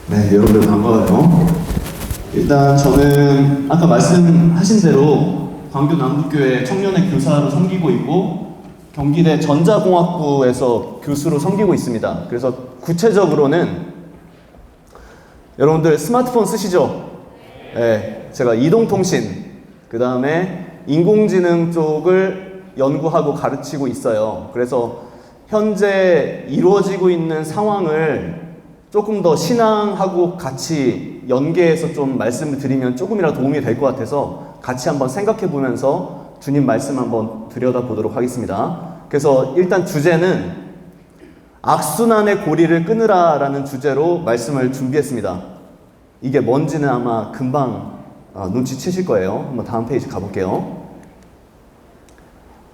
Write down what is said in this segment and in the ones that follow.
네, 여러분들 반가워요. 일단 저는 아까 말씀하신 대로 광교 남북교회 청년회 교사로 섬기고 있고 경기대 전자공학부에서 교수로 섬기고 있습니다. 그래서 구체적으로는 여러분들 스마트폰 쓰시죠? 네, 제가 이동통신, 그 다음에 인공지능 쪽을 연구하고 가르치고 있어요. 그래서 현재 이루어지고 있는 상황을 조금 더 신앙하고 같이 연계해서 좀 말씀을 드리면 조금이라도 도움이 될 것 같아서 같이 한번 생각해 보면서 주님 말씀 한번 들여다보도록 하겠습니다. 그래서 일단 주제는 악순환의 고리를 끊으라 라는 주제로 말씀을 준비했습니다. 이게 뭔지는 아마 금방 눈치채실 거예요. 한번 다음 페이지 가볼게요.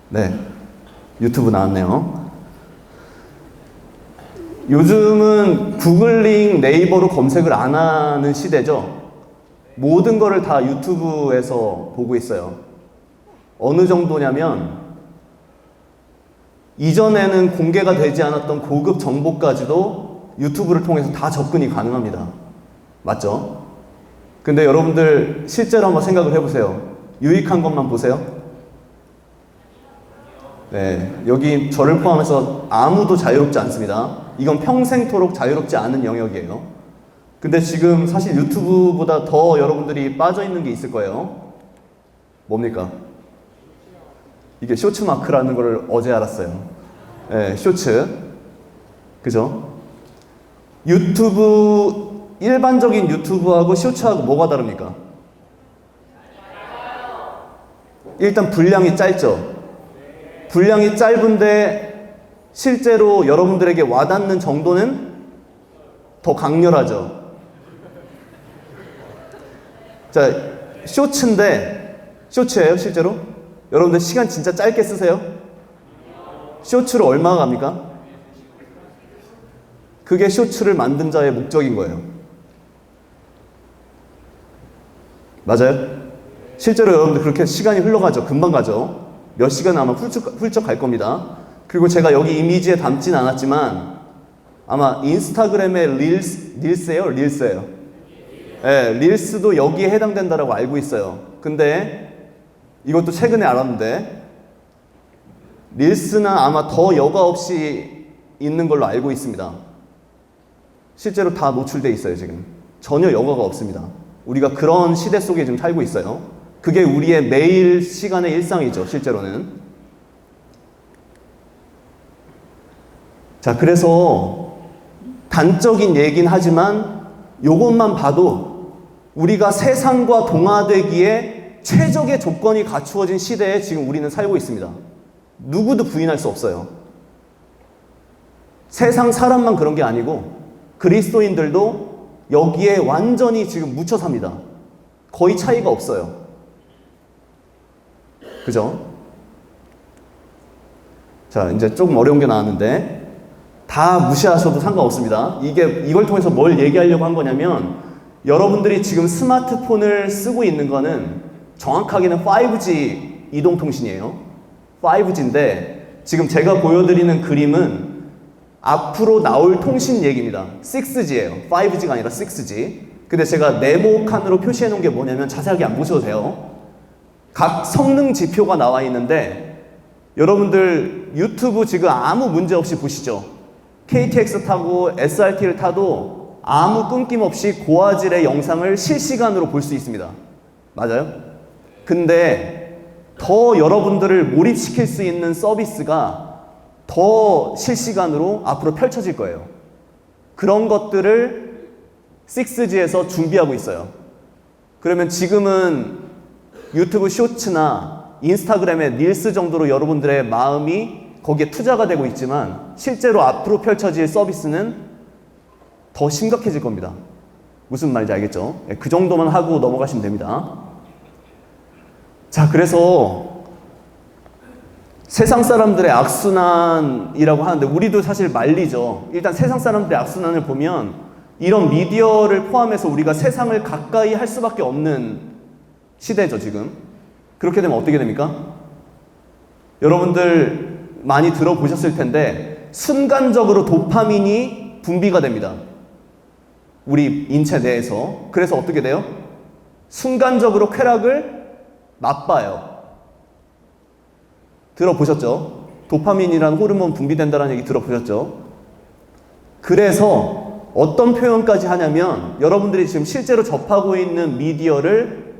네, 유튜브 나왔네요. 요즘은 구글링, 네이버로 검색을 안 하는 시대죠. 모든 거를 다 유튜브에서 보고 있어요. 어느 정도냐면 이전에는 공개가 되지 않았던 고급 정보까지도 유튜브를 통해서 다 접근이 가능합니다. 맞죠? 근데 여러분들 실제로 한번 생각을 해보세요. 유익한 것만 보세요. 네, 여기 저를 포함해서 아무도 자유롭지 않습니다. 이건 평생토록 자유롭지 않은 영역이에요. 근데 지금 사실 유튜브보다 더 여러분들이 빠져있는 게 있을 거예요. 뭡니까? 이게 쇼츠 마크라는 걸 어제 알았어요. 네, 쇼츠. 그죠? 유튜브, 일반적인 유튜브하고 쇼츠하고 뭐가 다릅니까? 일단 분량이 짧죠? 분량이 짧은데 실제로 여러분들에게 와닿는 정도는 더 강렬하죠. 자, 쇼츠예요 실제로? 여러분들 시간 진짜 짧게 쓰세요? 쇼츠로 얼마가 갑니까? 그게 쇼츠를 만든 자의 목적인 거예요. 맞아요? 실제로 여러분들 그렇게 시간이 흘러가죠. 금방 가죠. 몇 시간 아마 훌쩍 갈 겁니다. 그리고 제가 여기 이미지에 담진 않았지만 아마 인스타그램의 릴스예요? 네, 릴스도 여기에 해당된다라고 알고 있어요. 근데 이것도 최근에 알았는데 릴스는 아마 더 여과 없이 있는 걸로 알고 있습니다. 실제로 다 노출돼 있어요. 지금 전혀 여과가 없습니다. 우리가 그런 시대 속에 지금 살고 있어요. 그게 우리의 매일 시간의 일상이죠, 실제로는. 자, 그래서 단적인 얘긴 하지만 요것만 봐도 우리가 세상과 동화되기에 최적의 조건이 갖추어진 시대에 지금 우리는 살고 있습니다. 누구도 부인할 수 없어요. 세상 사람만 그런 게 아니고 그리스도인들도 여기에 완전히 지금 묻혀 삽니다. 거의 차이가 없어요. 그죠? 자, 이제 조금 어려운 게 나왔는데 다 무시하셔도 상관없습니다. 이걸 통해서 뭘 얘기하려고 한 거냐면 여러분들이 지금 스마트폰을 쓰고 있는 거는 정확하게는 5G 이동통신이에요. 5G인데 지금 제가 보여드리는 그림은 앞으로 나올 통신 얘기입니다. 6G예요. 5G가 아니라 6G. 근데 제가 네모칸으로 표시해 놓은 게 뭐냐면 자세하게 안 보셔도 돼요. 각 성능 지표가 나와 있는데 여러분들 유튜브 지금 아무 문제 없이 보시죠. KTX 타고 SRT를 타도 아무 끊김 없이 고화질의 영상을 실시간으로 볼 수 있습니다. 맞아요? 근데 더 여러분들을 몰입시킬 수 있는 서비스가 더 실시간으로 앞으로 펼쳐질 거예요. 그런 것들을 6G에서 준비하고 있어요. 그러면 지금은 유튜브 쇼츠나 인스타그램의 릴스 정도로 여러분들의 마음이 거기에 투자가 되고 있지만 실제로 앞으로 펼쳐질 서비스는 더 심각해질 겁니다. 무슨 말인지 알겠죠? 그 정도만 하고 넘어가시면 됩니다. 자, 그래서 세상 사람들의 악순환이라고 하는데 우리도 사실 말리죠. 일단 세상 사람들의 악순환을 보면 이런 미디어를 포함해서 우리가 세상을 가까이 할 수밖에 없는 시대죠, 지금. 그렇게 되면 어떻게 됩니까? 여러분들 많이 들어보셨을 텐데 순간적으로 도파민이 분비가 됩니다. 우리 인체 내에서. 그래서 어떻게 돼요? 순간적으로 쾌락을 맛봐요. 들어보셨죠? 도파민이라는 호르몬 분비된다는 얘기 들어보셨죠? 그래서 어떤 표현까지 하냐면, 여러분들이 지금 실제로 접하고 있는 미디어를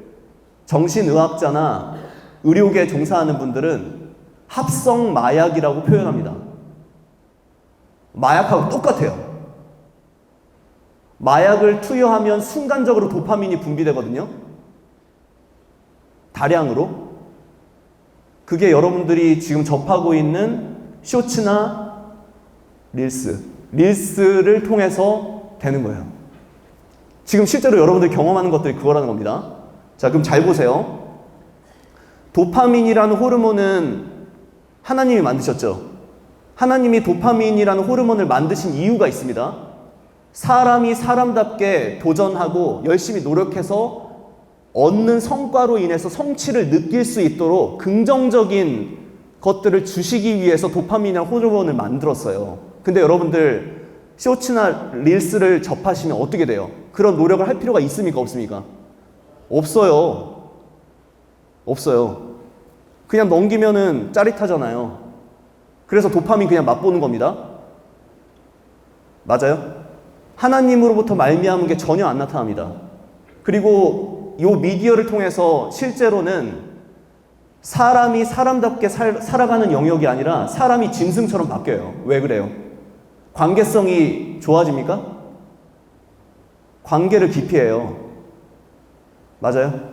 정신의학자나 의료계에 종사하는 분들은 합성 마약이라고 표현합니다. 마약하고 똑같아요. 마약을 투여하면 순간적으로 도파민이 분비되거든요. 다량으로. 그게 여러분들이 지금 접하고 있는 쇼츠나 릴스를 통해서 되는 거예요. 지금 실제로 여러분들이 경험하는 것들이 그거라는 겁니다. 자, 그럼 잘 보세요. 도파민이라는 호르몬은 하나님이 만드셨죠. 하나님이 도파민이라는 호르몬을 만드신 이유가 있습니다. 사람이 사람답게 도전하고 열심히 노력해서 얻는 성과로 인해서 성취를 느낄 수 있도록 긍정적인 것들을 주시기 위해서 도파민이라는 호르몬을 만들었어요. 근데 여러분들 쇼츠나 릴스를 접하시면 어떻게 돼요? 그런 노력을 할 필요가 있습니까? 없습니까? 없어요. 없어요. 그냥 넘기면은 짜릿하잖아요. 그래서 도파민 그냥 맛보는 겁니다. 맞아요? 하나님으로부터 말미암은 게 전혀 안 나타납니다. 그리고 이 미디어를 통해서 실제로는 사람이 사람답게 살아가는 영역이 아니라 사람이 짐승처럼 바뀌어요. 왜 그래요? 관계성이 좋아집니까? 관계를 기피해요. 맞아요?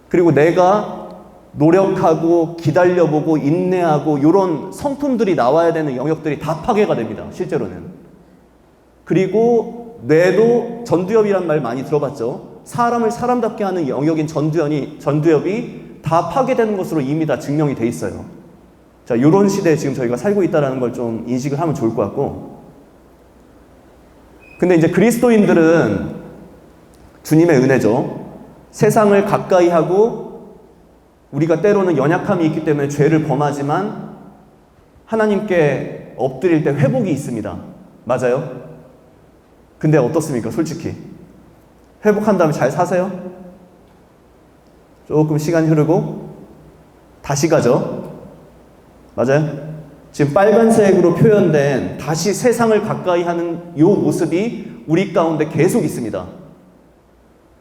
그리고 내가 노력하고 기다려보고 인내하고 이런 성품들이 나와야 되는 영역들이 다 파괴가 됩니다. 실제로는. 그리고 뇌도 전두엽이란 말 많이 들어봤죠? 사람을 사람답게 하는 영역인 전두엽이 다 파괴되는 것으로 이미 다 증명이 돼 있어요. 자, 이런 시대에 지금 저희가 살고 있다는 걸 좀 인식을 하면 좋을 것 같고. 근데 이제 그리스도인들은 주님의 은혜죠. 세상을 가까이 하고 우리가 때로는 연약함이 있기 때문에 죄를 범하지만 하나님께 엎드릴 때 회복이 있습니다. 맞아요? 근데 어떻습니까? 솔직히. 회복한 다음에 잘 사세요? 조금 시간이 흐르고 다시 가죠? 맞아요? 지금 빨간색으로 표현된 다시 세상을 가까이 하는 이 모습이 우리 가운데 계속 있습니다.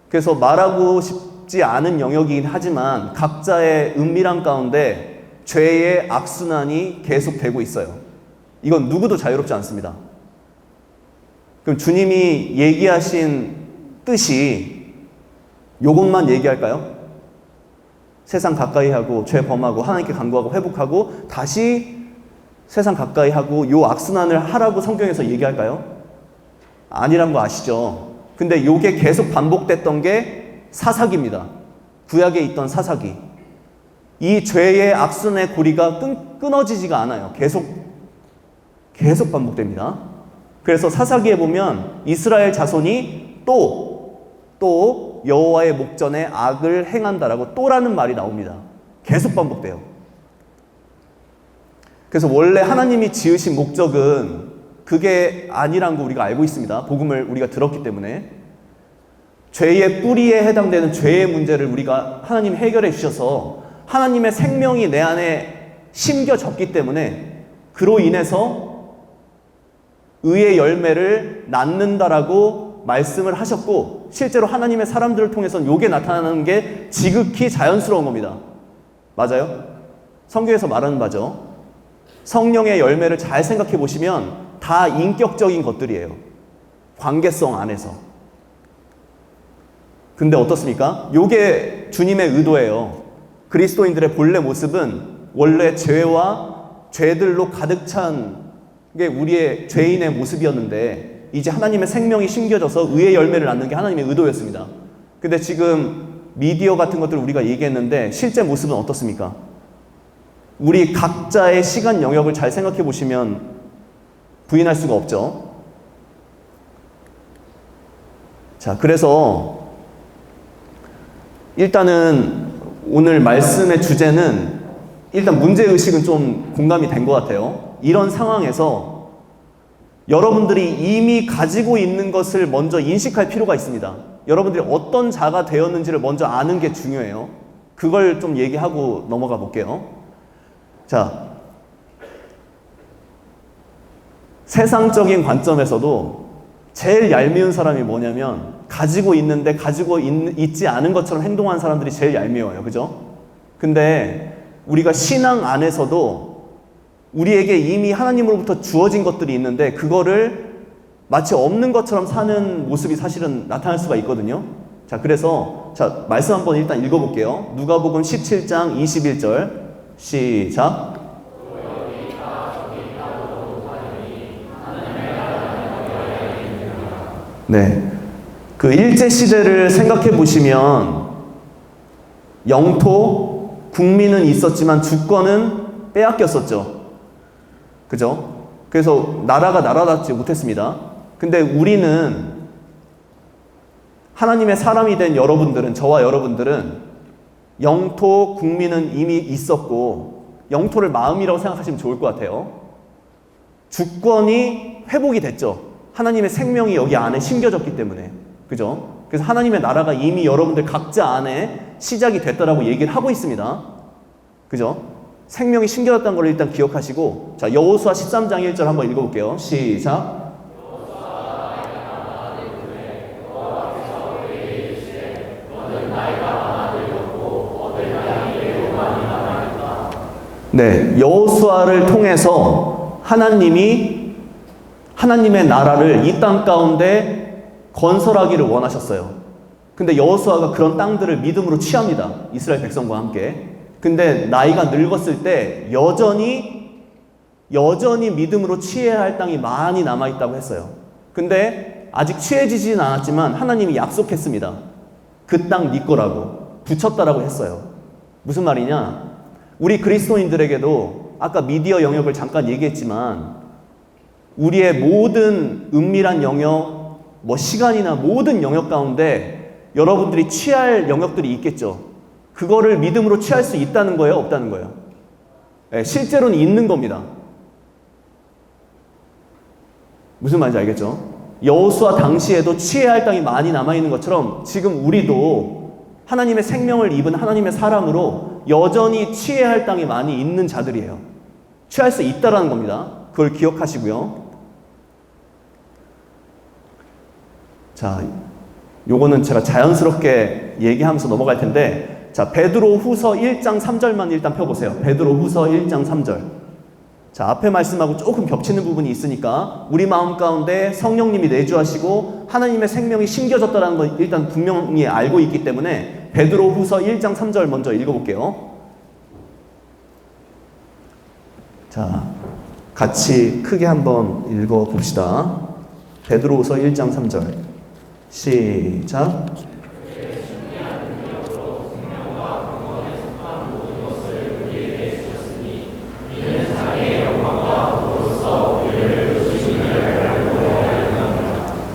그래서 말하고 싶지 않은 영역이긴 하지만 각자의 은밀한 가운데 죄의 악순환이 계속되고 있어요. 이건 누구도 자유롭지 않습니다. 그럼 주님이 얘기하신 뜻이 요것만 얘기할까요? 세상 가까이 하고 죄 범하고 하나님께 간구하고 회복하고 다시 세상 가까이 하고 요 악순환을 하라고 성경에서 얘기할까요? 아니란 거 아시죠? 근데 요게 계속 반복됐던 게 사사기입니다. 구약에 있던 사사기. 이 죄의 악순환의 고리가 끊어지지가 않아요. 계속 반복됩니다. 그래서 사사기에 보면 이스라엘 자손이 또 여호와의 목전에 악을 행한다라고 또라는 말이 나옵니다. 계속 반복돼요. 그래서 원래 하나님이 지으신 목적은 그게 아니란 거 우리가 알고 있습니다. 복음을 우리가 들었기 때문에. 죄의 뿌리에 해당되는 죄의 문제를 우리가 하나님이 해결해 주셔서 하나님의 생명이 내 안에 심겨졌기 때문에 그로 인해서 의의 열매를 낳는다라고 말씀을 하셨고, 실제로 하나님의 사람들을 통해서는 요게 나타나는 게 지극히 자연스러운 겁니다. 맞아요? 성경에서 말하는 바죠. 성령의 열매를 잘 생각해 보시면 다 인격적인 것들이에요. 관계성 안에서. 근데 어떻습니까? 요게 주님의 의도예요. 그리스도인들의 본래 모습은 원래 죄와 죄들로 가득 찬 게 우리의 죄인의 모습이었는데 이제 하나님의 생명이 심겨져서 의의 열매를 낳는 게 하나님의 의도였습니다. 근데 지금 미디어 같은 것들을 우리가 얘기했는데 실제 모습은 어떻습니까? 우리 각자의 시간 영역을 잘 생각해 보시면 부인할 수가 없죠. 자, 그래서 일단은 오늘 말씀의 주제는 일단 문제의식은 좀 공감이 된 것 같아요. 이런 상황에서 여러분들이 이미 가지고 있는 것을 먼저 인식할 필요가 있습니다. 여러분들이 어떤 자가 되었는지를 먼저 아는 게 중요해요. 그걸 좀 얘기하고 넘어가 볼게요. 자, 세상적인 관점에서도 제일 얄미운 사람이 뭐냐면 가지고 있는데 가지고 있지 않은 것처럼 행동하는 사람들이 제일 얄미워요. 그죠? 근데 우리가 신앙 안에서도 우리에게 이미 하나님으로부터 주어진 것들이 있는데 그거를 마치 없는 것처럼 사는 모습이 사실은 나타날 수가 있거든요. 자, 그래서 말씀 한번 일단 읽어볼게요. 누가복음 17장 21절 시작. 네, 그 일제시대를 생각해 보시면 영토, 국민은 있었지만 주권은 빼앗겼었죠. 그죠? 그래서 나라가 나라답지 못했습니다. 근데 우리는 하나님의 사람이 된 여러분들은, 저와 여러분들은 영토, 국민은 이미 있었고 영토를 마음이라고 생각하시면 좋을 것 같아요. 주권이 회복이 됐죠. 하나님의 생명이 여기 안에 심겨졌기 때문에. 그죠? 그래서 하나님의 나라가 이미 여러분들 각자 안에 시작이 됐다라고 얘기를 하고 있습니다. 그죠? 생명이 심겨졌다는 걸 일단 기억하시고, 자, 여호수아 13장 1절 한번 읽어볼게요. 시작. 네, 여호수아를 통해서 하나님의 나라를 이 땅 가운데 건설하기를 원하셨어요. 근데 여호수아가 그런 땅들을 믿음으로 취합니다. 이스라엘 백성과 함께. 근데 나이가 늙었을 때 여전히 믿음으로 취해야 할 땅이 많이 남아있다고 했어요. 근데 아직 취해지진 않았지만 하나님이 약속했습니다. 그 땅 네 거라고, 붙였다라고 했어요. 무슨 말이냐? 우리 그리스도인들에게도 아까 미디어 영역을 잠깐 얘기했지만 우리의 모든 은밀한 영역, 시간이나 모든 영역 가운데 여러분들이 취할 영역들이 있겠죠. 그거를 믿음으로 취할 수 있다는 거예요? 없다는 거예요? 네, 실제로는 있는 겁니다. 무슨 말인지 알겠죠? 여호수아 당시에도 취해야 할 땅이 많이 남아있는 것처럼 지금 우리도 하나님의 생명을 입은 하나님의 사람으로 여전히 취해야 할 땅이 많이 있는 자들이에요. 취할 수 있다라는 겁니다. 그걸 기억하시고요. 자, 요거는 제가 자연스럽게 얘기하면서 넘어갈 텐데, 자, 베드로 후서 1장 3절만 일단 펴보세요. 베드로 후서 1장 3절. 자, 앞에 말씀하고 조금 겹치는 부분이 있으니까 우리 마음 가운데 성령님이 내주하시고 하나님의 생명이 심겨졌다는 걸 일단 분명히 알고 있기 때문에 베드로 후서 1장 3절 먼저 읽어볼게요. 자, 같이 크게 한번 읽어봅시다. 베드로 후서 1장 3절 시작.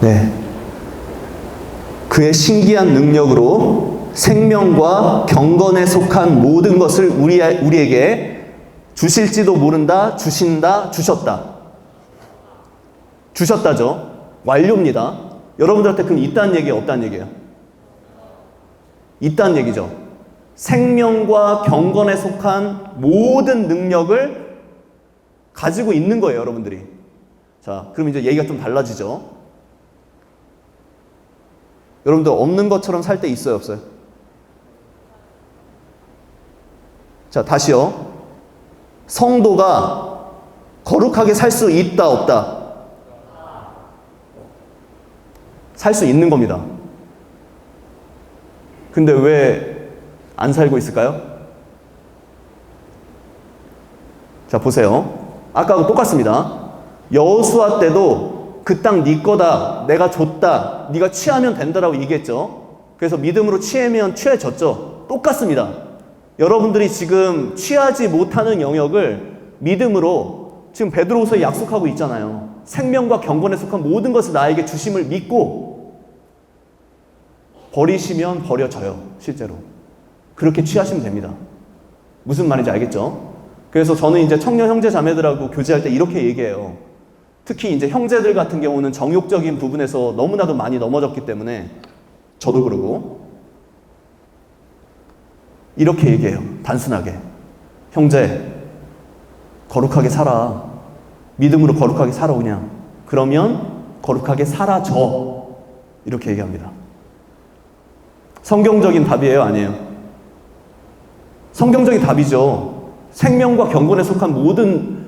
네, 그의 신기한 능력으로 생명과 경건에 속한 모든 것을 우리에게 주실지도 모른다, 주신다, 주셨다죠. 완료입니다. 여러분들한테 그럼 있다는 얘기예요, 없다는 얘기예요? 있다는 얘기죠. 생명과 경건에 속한 모든 능력을 가지고 있는 거예요, 여러분들이. 자, 그럼 이제 얘기가 좀 달라지죠. 여러분들 없는 것처럼 살 때 있어요, 없어요? 자, 다시요. 성도가 거룩하게 살 수 있다, 없다? 살 수 있는 겁니다. 근데 왜 안 살고 있을까요? 자, 보세요. 아까하고 똑같습니다. 여호수아 때도 그 땅 네 거다, 내가 줬다, 네가 취하면 된다라고 얘기했죠. 그래서 믿음으로 취하면 취해졌죠. 똑같습니다. 여러분들이 지금 취하지 못하는 영역을 믿음으로 지금 베드로후서에 약속하고 있잖아요. 생명과 경건에 속한 모든 것을 나에게 주심을 믿고 버리시면 버려져요. 실제로 그렇게 취하시면 됩니다. 무슨 말인지 알겠죠? 그래서 저는 이제 청년 형제 자매들하고 교제할 때 이렇게 얘기해요. 특히 이제 형제들 같은 경우는 정욕적인 부분에서 너무나도 많이 넘어졌기 때문에 저도 그러고 이렇게 얘기해요. 단순하게. 형제, 거룩하게 살아. 믿음으로 거룩하게 살아 그냥. 그러면 거룩하게 사라져. 이렇게 얘기합니다. 성경적인 답이에요? 아니에요? 성경적인 답이죠. 생명과 경건에 속한 모든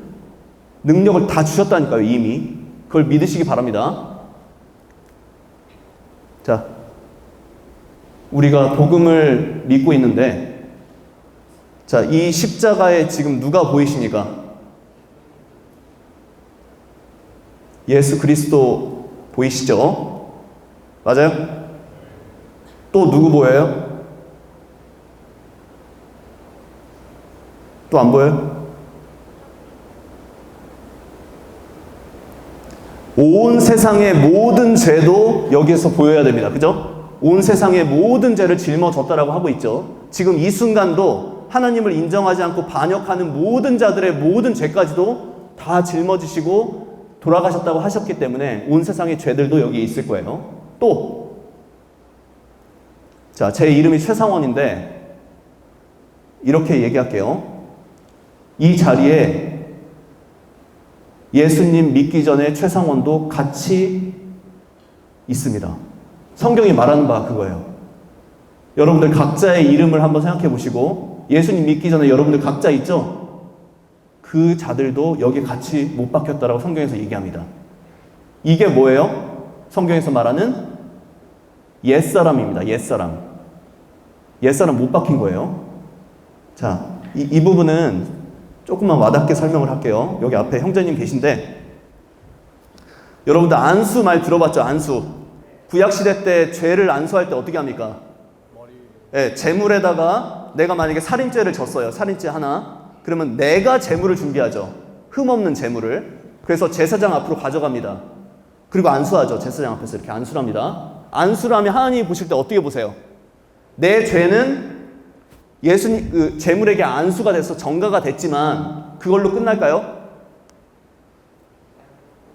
능력을 다 주셨다니까요, 이미. 그걸 믿으시기 바랍니다. 자, 우리가 복음을 믿고 있는데, 자, 이 십자가에 지금 누가 보이십니까? 예수 그리스도 보이시죠? 맞아요? 또 누구 보여요? 또 안 보여요? 온 세상의 모든 죄도 여기에서 보여야 됩니다. 그죠? 온 세상의 모든 죄를 짊어졌다라고 하고 있죠. 지금 이 순간도 하나님을 인정하지 않고 반역하는 모든 자들의 모든 죄까지도 다 짊어지시고 돌아가셨다고 하셨기 때문에 온 세상의 죄들도 여기에 있을 거예요. 또, 자, 제 이름이 최상원인데 이렇게 얘기할게요. 이 자리에 예수님 믿기 전에 최상원도 같이 있습니다. 성경이 말하는 바가 그거예요. 여러분들 각자의 이름을 한번 생각해 보시고 예수님 믿기 전에 여러분들 각자 있죠? 그 자들도 여기 같이 못 박혔다라고 성경에서 얘기합니다. 이게 뭐예요? 성경에서 말하는 옛사람입니다. 옛사람. 옛사람 못 박힌 거예요. 자, 이 부분은 조금만 와닿게 설명을 할게요. 여기 앞에 형제님 계신데 여러분들 안수 말 들어봤죠? 안수. 구약시대 때 죄를 안수할 때 어떻게 합니까? 네, 제물에다가 내가 만약에 살인죄를 졌어요. 살인죄 하나. 그러면 내가 제물을 준비하죠. 흠없는 제물을. 그래서 제사장 앞으로 가져갑니다. 그리고 안수하죠. 제사장 앞에서 이렇게 안수를 합니다. 안수를 하면 하나님이 보실 때 어떻게 보세요? 내 죄는 예수님 제물에게 안수가 돼서 정가가 됐지만 그걸로 끝날까요?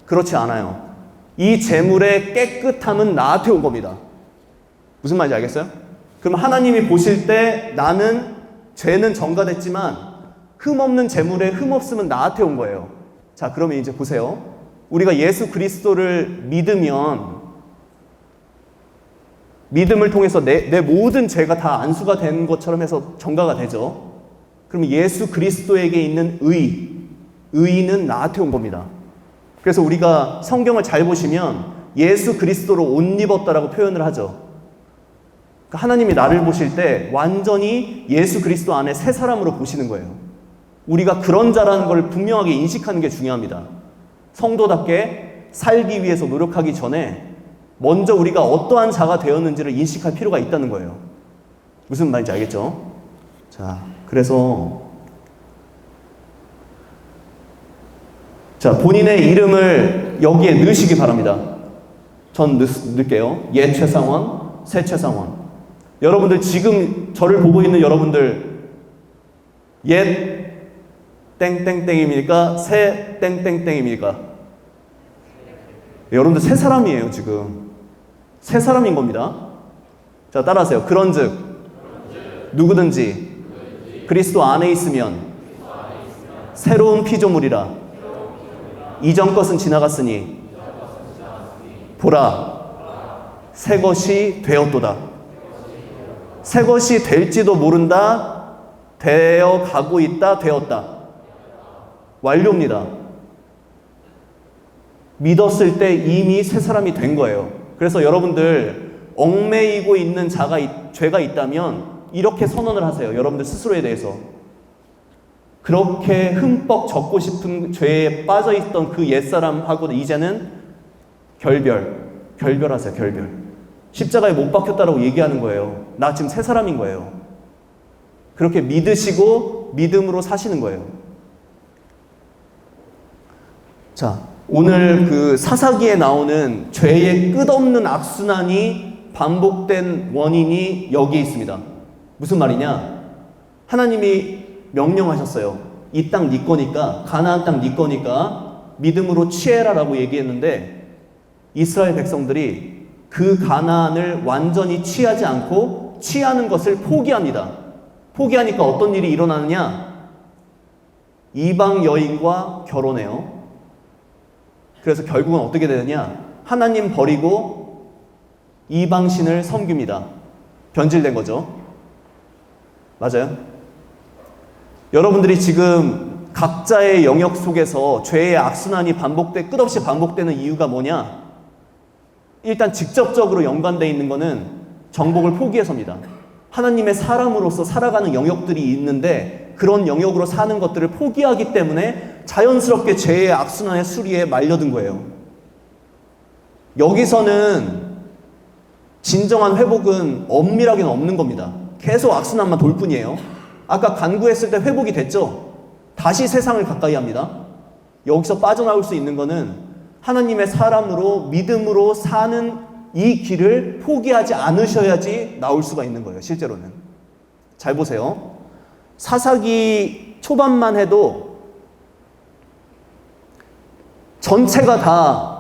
그렇지 않아요. 이 제물의 깨끗함은 나한테 온 겁니다. 무슨 말인지 알겠어요? 그럼 하나님이 보실 때 나는 죄는 정가됐지만 흠없는 제물에 흠없음은 나한테 온 거예요. 자, 그러면 이제 보세요. 우리가 예수 그리스도를 믿으면 믿음을 통해서 내 모든 죄가 다 안수가 된 것처럼 해서 정가가 되죠. 그러면 예수 그리스도에게 있는 의는 나한테 온 겁니다. 그래서 우리가 성경을 잘 보시면 예수 그리스도로 옷 입었다라고 표현을 하죠. 그러니까 하나님이 나를 보실 때 완전히 예수 그리스도 안에 새 사람으로 보시는 거예요. 우리가 그런 자라는 걸 분명하게 인식하는 게 중요합니다. 성도답게 살기 위해서 노력하기 전에 먼저 우리가 어떠한 자가 되었는지를 인식할 필요가 있다는 거예요. 무슨 말인지 알겠죠? 자, 그래서 자, 본인의 이름을 여기에 넣으시기 바랍니다. 전 넣을게요. 옛 최상원, 새 최상원. 여러분들 지금 저를 보고 있는 여러분들 옛 땡땡땡입니까? 새 땡땡땡입니까? 여러분들 새 사람이에요, 지금. 새 사람인 겁니다. 자, 따라하세요. 그런즉 누구든지 그리스도 안에 있으면 새로운 피조물이라. 이전 것은 지나갔으니 보라, 새 것이 되었도다. 새 것이 될지도 모른다. 되어 가고 있다. 되었다. 완료입니다. 믿었을 때 이미 새 사람이 된 거예요. 그래서 여러분들 얽매이고 있는 죄가 있다면 이렇게 선언을 하세요. 여러분들 스스로에 대해서. 그렇게 흠뻑 젖고 싶은 죄에 빠져있던 그 옛사람하고 이제는 결별하세요. 결별. 십자가에 못 박혔다라고 얘기하는 거예요. 나 지금 새 사람인 거예요. 그렇게 믿으시고 믿음으로 사시는 거예요. 자, 오늘 그 사사기에 나오는 죄의 끝없는 악순환이 반복된 원인이 여기 있습니다. 무슨 말이냐? 하나님이 명령하셨어요. 이 땅 네 거니까, 가나안 땅 네 거니까 믿음으로 취해라라고 얘기했는데 이스라엘 백성들이 그 가나안을 완전히 취하지 않고 취하는 것을 포기합니다. 포기하니까 어떤 일이 일어나느냐? 이방 여인과 결혼해요. 그래서 결국은 어떻게 되느냐? 하나님 버리고 이방신을 섬깁니다. 변질된 거죠. 맞아요? 여러분들이 지금 각자의 영역 속에서 죄의 악순환이 끝없이 반복되는 이유가 뭐냐? 일단 직접적으로 연관되어 있는 것은 정복을 포기해서입니다. 하나님의 사람으로서 살아가는 영역들이 있는데 그런 영역으로 사는 것들을 포기하기 때문에 자연스럽게 죄의 악순환의 수리에 말려든 거예요. 여기서는 진정한 회복은 엄밀하게는 없는 겁니다. 계속 악순환만 돌 뿐이에요. 아까 간구했을 때 회복이 됐죠? 다시 세상을 가까이 합니다. 여기서 빠져나올 수 있는 것은 하나님의 사람으로 믿음으로 사는 이 길을 포기하지 않으셔야지 나올 수가 있는 거예요. 실제로는. 잘 보세요. 사사기 초반만 해도 전체가 다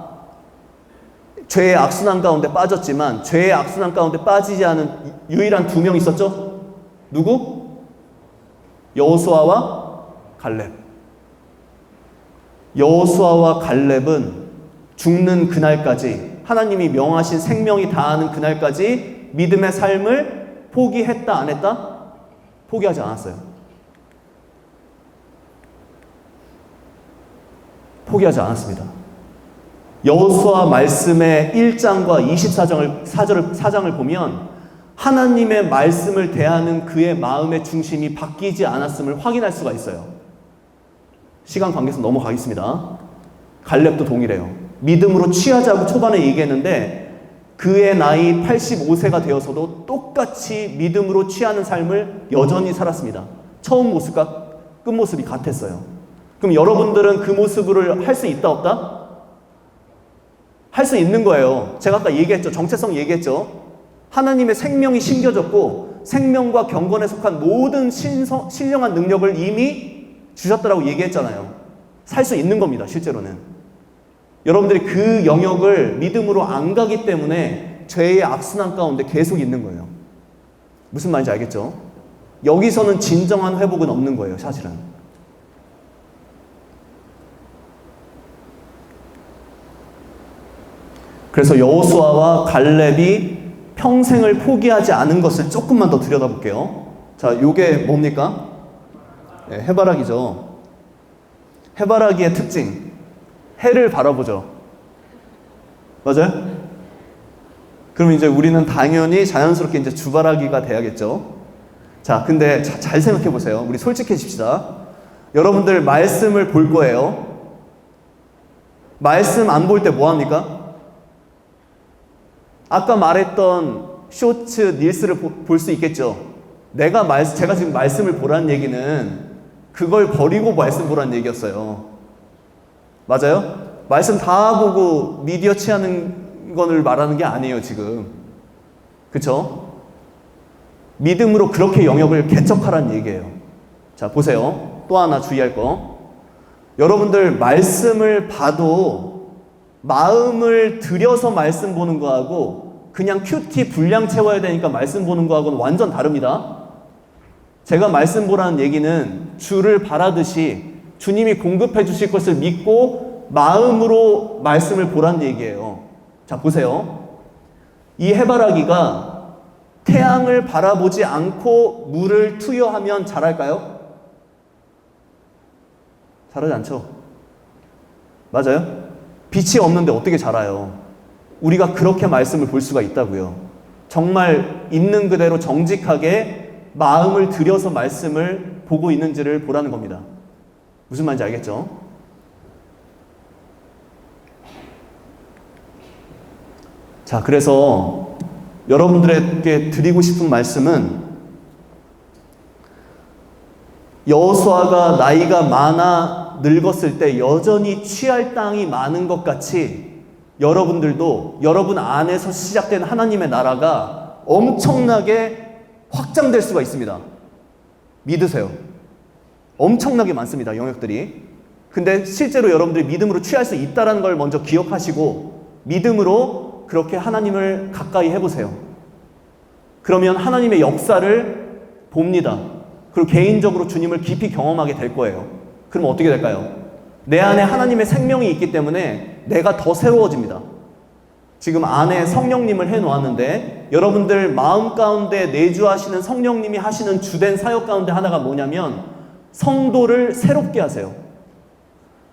죄의 악순환 가운데 빠졌지만 죄의 악순환 가운데 빠지지 않은 유일한 2명 있었죠? 누구? 여호수아와 갈렙. 여호수아와 갈렙은 죽는 그날까지 하나님이 명하신 생명이 다하는 그날까지 믿음의 삶을 포기했다 안 했다? 포기하지 않았어요. 포기하지 않았습니다. 여호수아 말씀의 1장과 24장을 보면 하나님의 말씀을 대하는 그의 마음의 중심이 바뀌지 않았음을 확인할 수가 있어요. 시간 관계에서 넘어가겠습니다. 갈렙도 동일해요. 믿음으로 취하자고 초반에 얘기했는데 그의 나이 85세가 되어서도 똑같이 믿음으로 취하는 삶을 여전히 살았습니다. 처음 모습과 끝모습이 같았어요. 그럼 여러분들은 그 모습을 할 수 있다 없다? 할 수 있는 거예요. 제가 아까 얘기했죠. 정체성 얘기했죠. 하나님의 생명이 심겨졌고 생명과 경건에 속한 모든 신령한 능력을 이미 주셨다라고 얘기했잖아요. 살 수 있는 겁니다. 실제로는. 여러분들이 그 영역을 믿음으로 안 가기 때문에 죄의 악순환 가운데 계속 있는 거예요. 무슨 말인지 알겠죠? 여기서는 진정한 회복은 없는 거예요. 사실은. 그래서 여호수아와 갈렙이 평생을 포기하지 않은 것을 조금만 더 들여다볼게요. 자, 요게 뭡니까? 네, 해바라기죠. 해바라기의 특징. 해를 바라보죠. 맞아요? 그럼 이제 우리는 당연히 자연스럽게 이제 주바라기가 돼야겠죠. 자, 근데 잘 생각해 보세요. 우리 솔직해집시다. 여러분들 말씀을 볼 거예요. 말씀 안 볼 때 뭐 합니까? 아까 말했던 쇼츠, 릴스를 볼 수 있겠죠. 제가 지금 말씀을 보라는 얘기는 그걸 버리고 말씀 보라는 얘기였어요. 맞아요? 말씀 다 보고 미디어 취하는 거를 말하는 게 아니에요, 지금. 그쵸? 믿음으로 그렇게 영역을 개척하라는 얘기예요. 자, 보세요. 또 하나 주의할 거. 여러분들 말씀을 봐도 마음을 들여서 말씀 보는 거하고 그냥 큐티 분량 채워야 되니까 말씀 보는 거하고는 완전 다릅니다. 제가 말씀 보라는 얘기는 주를 바라듯이 주님이 공급해 주실 것을 믿고 마음으로 말씀을 보라는 얘기예요. 자, 보세요. 이 해바라기가 태양을 바라보지 않고 물을 투여하면 자랄까요? 자라지 않죠. 맞아요? 빛이 없는데 어떻게 자라요? 우리가 그렇게 말씀을 볼 수가 있다고요. 정말 있는 그대로 정직하게 마음을 들여서 말씀을 보고 있는지를 보라는 겁니다. 무슨 말인지 알겠죠? 자, 그래서 여러분들에게 드리고 싶은 말씀은 여호수아가 나이가 많아 늙었을 때 여전히 취할 땅이 많은 것 같이 여러분들도 여러분 안에서 시작된 하나님의 나라가 엄청나게 확장될 수가 있습니다. 믿으세요. 엄청나게 많습니다. 영역들이. 근데 실제로 여러분들이 믿음으로 취할 수 있다는 걸 먼저 기억하시고 믿음으로 그렇게 하나님을 가까이 해보세요. 그러면 하나님의 역사를 봅니다. 그리고 개인적으로 주님을 깊이 경험하게 될 거예요. 그럼 어떻게 될까요? 내 안에 하나님의 생명이 있기 때문에 내가 더 새로워집니다. 지금 안에 성령님을 해놓았는데 여러분들 마음 가운데 내주하시는 성령님이 하시는 주된 사역 가운데 하나가 뭐냐면 성도를 새롭게 하세요.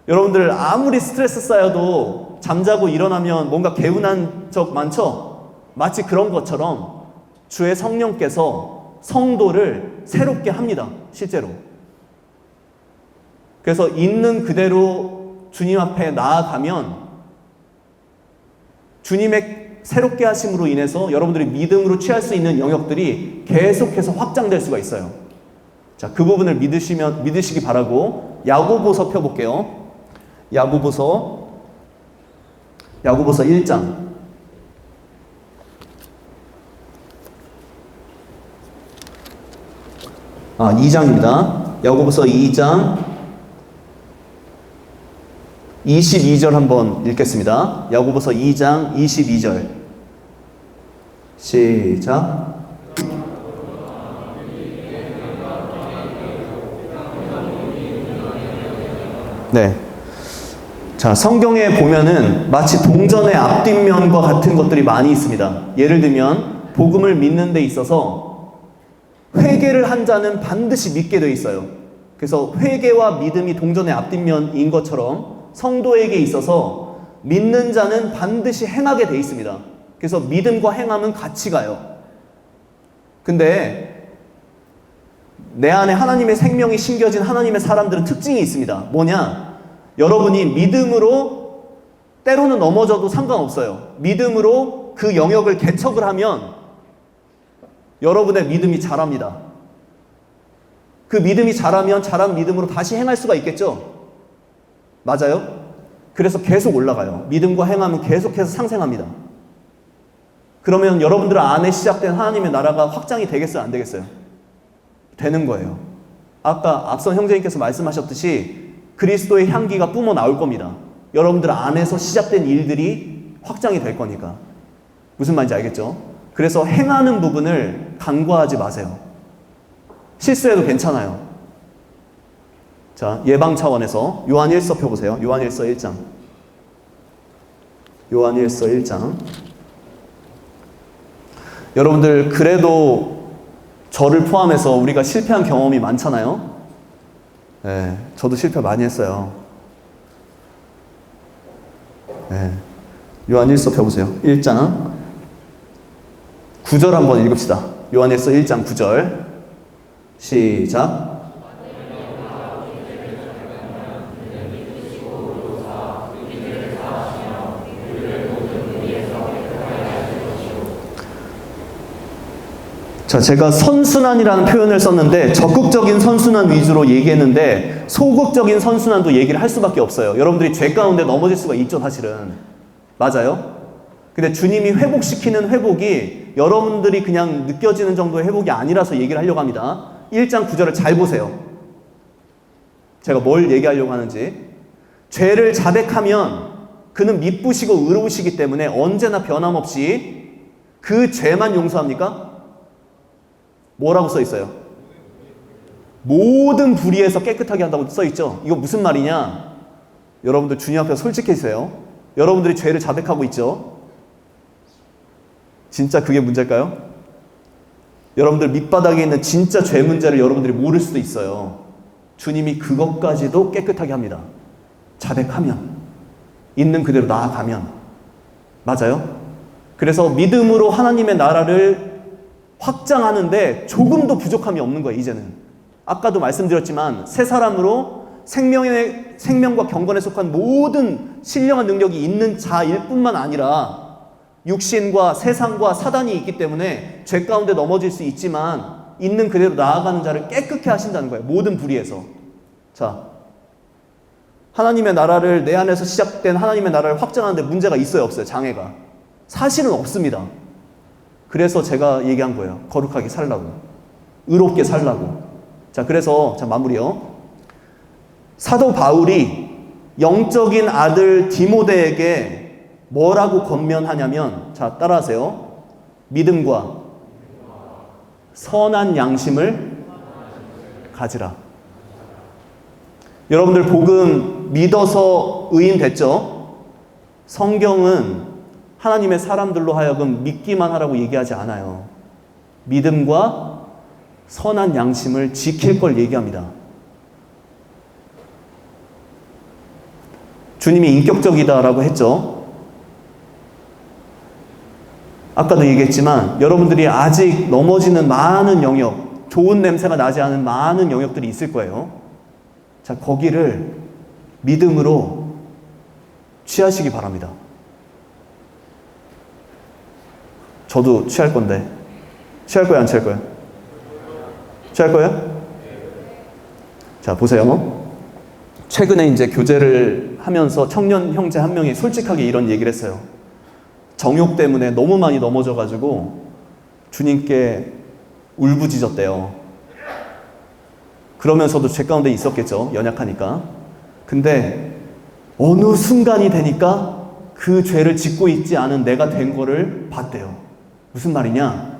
여러분들 아무리 스트레스 쌓여도 잠자고 일어나면 뭔가 개운한 적 많죠? 마치 그런 것처럼 주의 성령께서 성도를 새롭게 합니다. 실제로. 그래서 있는 그대로 주님 앞에 나아가면 주님의 새롭게 하심으로 인해서 여러분들이 믿음으로 취할 수 있는 영역들이 계속해서 확장될 수가 있어요. 자, 그 부분을 믿으시기 바라고 야고보서 펴볼게요. 야고보서 1장. 2장입니다. 야고보서 2장 22절 한번 읽겠습니다. 야고보서 2장 22절. 시작. 네. 자, 성경에 보면은 마치 동전의 앞뒷면과 같은 것들이 많이 있습니다. 예를 들면 복음을 믿는 데 있어서 회개를 한 자는 반드시 믿게 되어 있어요. 그래서 회개와 믿음이 동전의 앞뒷면인 것처럼 성도에게 있어서 믿는 자는 반드시 행하게 되어 있습니다. 그래서 믿음과 행함은 같이 가요. 근데 내 안에 하나님의 생명이 심겨진 하나님의 사람들은 특징이 있습니다. 뭐냐? 여러분이 믿음으로 때로는 넘어져도 상관없어요. 믿음으로 그 영역을 개척을 하면 여러분의 믿음이 자랍니다. 그 믿음이 자라면 자란 믿음으로 다시 행할 수가 있겠죠? 맞아요? 그래서 계속 올라가요. 믿음과 행함은 계속해서 상생합니다. 그러면 여러분들 안에 시작된 하나님의 나라가 확장이 되겠어요? 안 되겠어요? 되는 거예요. 아까 앞선 형제님께서 말씀하셨듯이 그리스도의 향기가 뿜어 나올 겁니다. 여러분들 안에서 시작된 일들이 확장이 될 거니까. 무슨 말인지 알겠죠? 그래서 행하는 부분을 간과하지 마세요. 실수해도 괜찮아요. 자, 예방 차원에서 요한일서 펴보세요. 요한일서 1장. 요한일서 1장. 여러분들 그래도 저를 포함해서 우리가 실패한 경험이 많잖아요. 네, 저도 실패 많이 했어요. 네, 요한일서 펴보세요. 1장 9절 한번 읽읍시다. 요한일서 1장 9절 시작. 자, 제가 선순환이라는 표현을 썼는데 적극적인 선순환 위주로 얘기했는데 소극적인 선순환도 얘기를 할 수밖에 없어요. 여러분들이 죄 가운데 넘어질 수가 있죠, 사실은. 맞아요? 근데 주님이 회복시키는 회복이 여러분들이 그냥 느껴지는 정도의 회복이 아니라서 얘기를 하려고 합니다. 1장 9절을 잘 보세요. 제가 뭘 얘기하려고 하는지. 죄를 자백하면 그는 미쁘시고 의로우시기 때문에 언제나 변함없이 그 죄만 용서합니까? 뭐라고 써 있어요? 모든 불의에서 깨끗하게 한다고 써 있죠. 이거 무슨 말이냐? 여러분들 주님 앞에 솔직해지세요. 여러분들이 죄를 자백하고 있죠. 진짜 그게 문제일까요? 여러분들 밑바닥에 있는 진짜 죄 문제를 여러분들이 모를 수도 있어요. 주님이 그것까지도 깨끗하게 합니다. 자백하면, 있는 그대로 나아가면. 맞아요? 그래서 믿음으로 하나님의 나라를 확장하는데 조금도 부족함이 없는 거예요, 이제는. 아까도 말씀드렸지만 새 사람으로 생명과 경건에 속한 모든 신령한 능력이 있는 자일 뿐만 아니라 육신과 세상과 사단이 있기 때문에 죄 가운데 넘어질 수 있지만 있는 그대로 나아가는 자를 깨끗게 하신다는 거예요, 모든 불의에서. 자, 하나님의 나라를, 내 안에서 시작된 하나님의 나라를 확장하는데 문제가 있어요, 없어요? 장애가? 사실은 없습니다. 그래서 제가 얘기한 거예요. 거룩하게 살라고. 의롭게 살라고. 자, 그래서, 자, 마무리요. 사도 바울이 영적인 아들 디모데에게 뭐라고 권면하냐면, 자, 따라하세요. 믿음과 선한 양심을 가지라. 여러분들 복음 믿어서 의인 됐죠? 성경은 하나님의 사람들로 하여금 믿기만 하라고 얘기하지 않아요. 믿음과 선한 양심을 지킬 걸 얘기합니다. 주님이 인격적이다라고 했죠. 아까도 얘기했지만 여러분들이 아직 넘어지는 많은 영역, 좋은 냄새가 나지 않은 많은 영역들이 있을 거예요. 자, 거기를 믿음으로 취하시기 바랍니다. 저도 취할 건데. 취할 거예요, 안 취할 거예요? 취할 거예요? 자, 보세요. 최근에 이제 교제를 하면서 청년 형제 한 명이 솔직하게 이런 얘기를 했어요. 정욕 때문에 너무 많이 넘어져가지고 주님께 울부짖었대요. 그러면서도 죄 가운데 있었겠죠. 연약하니까. 근데 어느 순간이 되니까 그 죄를 짓고 있지 않은 내가 된 거를 봤대요. 무슨 말이냐?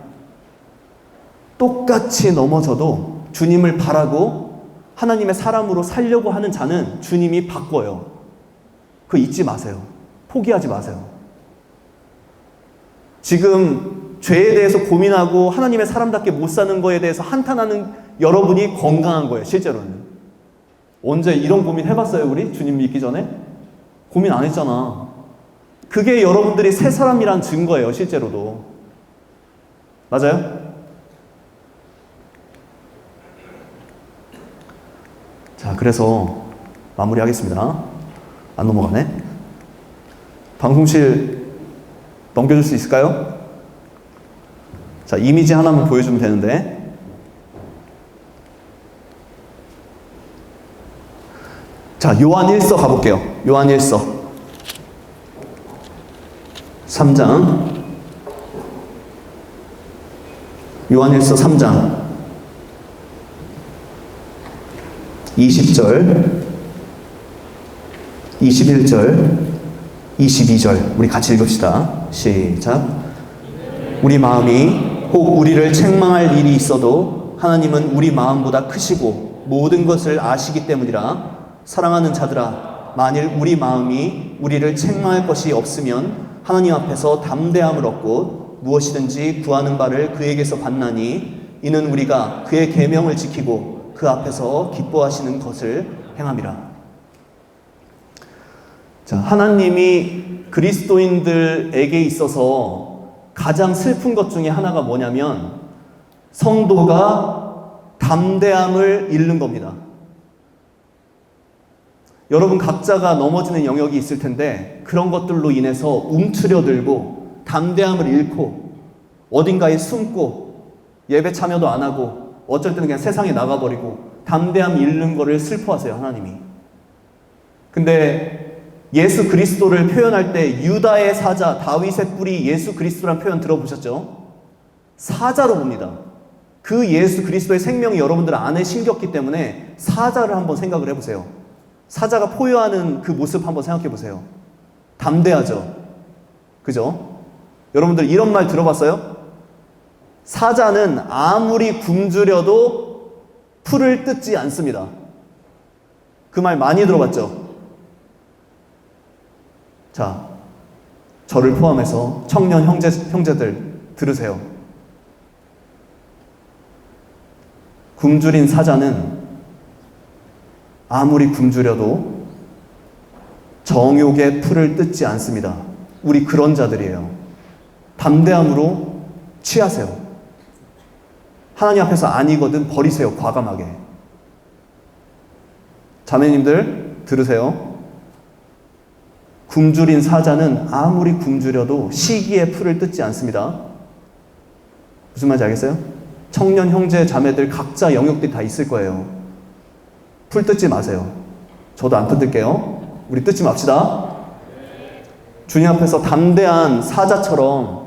똑같이 넘어져도 주님을 바라고 하나님의 사람으로 살려고 하는 자는 주님이 바꿔요. 그거 잊지 마세요. 포기하지 마세요. 지금 죄에 대해서 고민하고 하나님의 사람답게 못 사는 거에 대해서 한탄하는 여러분이 건강한 거예요. 실제로는. 언제 이런 고민 해봤어요? 우리? 주님 믿기 전에? 고민 안 했잖아. 그게 여러분들이 새 사람이란 증거예요. 실제로도. 맞아요? 자, 그래서 마무리하겠습니다. 안 넘어가네. 방송실 넘겨줄 수 있을까요? 자, 이미지 하나만 보여주면 되는데. 자, 요한 1서 가볼게요. 요한 1서 3장. 요한 1서 3장 20절, 21절, 22절 우리 같이 읽읍시다. 시작. 우리 마음이 혹 우리를 책망할 일이 있어도 하나님은 우리 마음보다 크시고 모든 것을 아시기 때문이라. 사랑하는 자들아, 만일 우리 마음이 우리를 책망할 것이 없으면 하나님 앞에서 담대함을 얻고 무엇이든지 구하는 바를 그에게서 받나니 이는 우리가 그의 계명을 지키고 그 앞에서 기뻐하시는 것을 행함이라. 자, 하나님이 그리스도인들에게 있어서 가장 슬픈 것 중에 하나가 뭐냐면 성도가 담대함을 잃는 겁니다. 여러분 각자가 넘어지는 영역이 있을 텐데 그런 것들로 인해서 움츠려들고 담대함을 잃고 어딘가에 숨고 예배 참여도 안 하고 어쩔 때는 그냥 세상에 나가버리고 담대함 잃는 거를 슬퍼하세요. 하나님이. 근데 예수 그리스도를 표현할 때 유다의 사자 다윗의 뿔이 예수 그리스도란 표현 들어보셨죠? 사자로 봅니다. 그 예수 그리스도의 생명이 여러분들 안에 심겼기 때문에 사자를 한번 생각을 해보세요. 사자가 포효하는 그 모습 한번 생각해 보세요. 담대하죠? 그죠? 여러분들 이런 말 들어봤어요? 사자는 아무리 굶주려도 풀을 뜯지 않습니다. 그 말 많이 들어봤죠? 자, 저를 포함해서 청년 형제들 들으세요. 굶주린 사자는 아무리 굶주려도 정욕의 풀을 뜯지 않습니다. 우리 그런 자들이에요. 담대함으로 취하세요. 하나님 앞에서 아니거든 버리세요. 과감하게. 자매님들 들으세요. 굶주린 사자는 아무리 굶주려도 시기에 풀을 뜯지 않습니다. 무슨 말인지 알겠어요? 청년 형제 자매들 각자 영역들이 다 있을 거예요. 풀 뜯지 마세요. 저도 안 뜯을게요. 우리 뜯지 맙시다. 주님 앞에서 담대한 사자처럼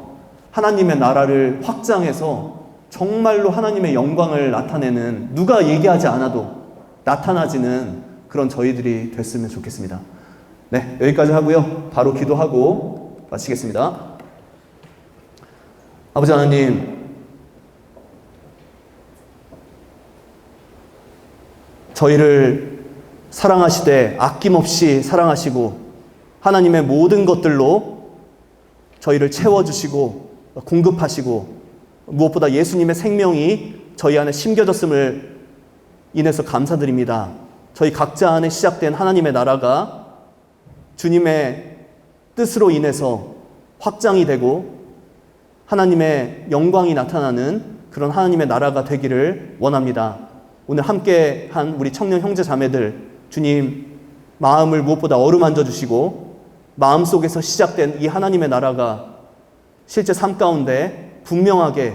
하나님의 나라를 확장해서 정말로 하나님의 영광을 나타내는, 누가 얘기하지 않아도 나타나지는 그런 저희들이 됐으면 좋겠습니다. 네, 여기까지 하고요. 바로 기도하고 마치겠습니다. 아버지 하나님, 저희를 사랑하시되 아낌없이 사랑하시고 하나님의 모든 것들로 저희를 채워주시고 공급하시고 무엇보다 예수님의 생명이 저희 안에 심겨졌음을 인해서 감사드립니다. 저희 각자 안에 시작된 하나님의 나라가 주님의 뜻으로 인해서 확장이 되고 하나님의 영광이 나타나는 그런 하나님의 나라가 되기를 원합니다. 오늘 함께 한 우리 청년 형제 자매들, 주님 마음을 무엇보다 어루만져 주시고 마음속에서 시작된 이 하나님의 나라가 실제 삶 가운데 분명하게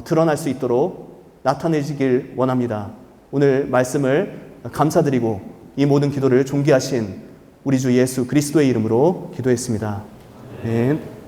드러날 수 있도록 나타내시길 원합니다. 오늘 말씀을 감사드리고 이 모든 기도를 존귀하신 우리 주 예수 그리스도의 이름으로 기도했습니다. 아멘.